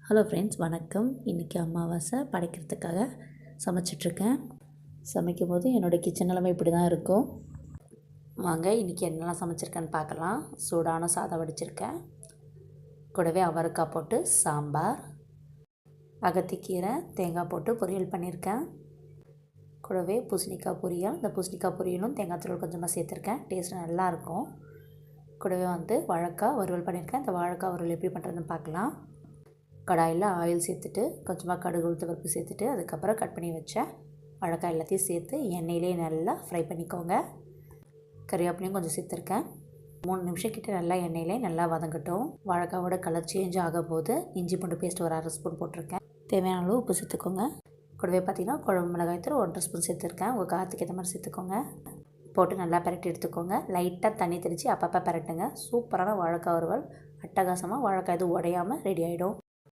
Hello friends, வணக்கம். இன்றைக்கி அமாவாசை படைக்கிறதுக்காக சமைச்சிட்ருக்கேன். சமைக்கும் போது என்னோடய கிச்சன் நிலைமை இப்படி தான் இருக்கும். வாங்க இன்றைக்கி என்னெல்லாம் சமைச்சிருக்கேன்னு பார்க்கலாம். சூடான சாதம் வடிச்சிருக்கேன். கூடவே அவரைக்காய் போட்டு சாம்பார், அகத்திக்கீரை தேங்காய் போட்டு பொரியல் பண்ணியிருக்கேன். கூடவே பூசணிக்காய் பொரியல். இந்த பூசணிக்காய் பொரியலும் தேங்காய் தூள் கொஞ்சமாக சேர்த்துருக்கேன். டேஸ்ட் நல்லாயிருக்கும். கூடவே வாழைக்காய் வறுவல் பண்ணியிருக்கேன். இந்த வாழைக்காய் வறுவல் எப்படி பண்ணுறதுன்னு பார்க்கலாம். கடாயில் ஆயில் சேர்த்துட்டு கொஞ்சமாக கடுகு உளுத்தம் பருப்பு சேர்த்துட்டு அதுக்கப்புறம் கட் பண்ணி வச்ச வாழைக்காய் எல்லாத்தையும் சேர்த்து எண்ணெயிலே நல்லா ஃப்ரை பண்ணிக்கோங்க. கறிவேப்பிலையும் கொஞ்சம் சேர்த்துருக்கேன். 3 நிமிஷம் கிட்ட நல்லா எண்ணெயிலே நல்லா வதங்கட்டும். வாழைக்காவோட கலர் சேஞ்ச் ஆகும்போது இஞ்சி பூண்டு பேஸ்ட் ஒரு 1/2 ஸ்பூன் போட்டிருக்கேன். தேவையான அளவு உப்பு சேர்த்துக்கோங்க. கூடவே பார்த்திங்கன்னா குழம்பு மிளகாய் தூள் 1 ஸ்பூன் சேர்த்துருக்கேன். உங்கள் காரத்துக்கு ஏற்ற மாதிரி சேர்த்துக்கோங்க. போட்டு நல்லா பரட்டி எடுத்துக்கோங்க. லைட்டாக தண்ணி தெளித்து அப்பப்போ பரட்டுங்க. சூப்பரான வாழைக்காய் வறுவல் அட்டகாசமாக வாழைக்காய் எதுவும் உடையாமல் ரெடி ஆகிடும்.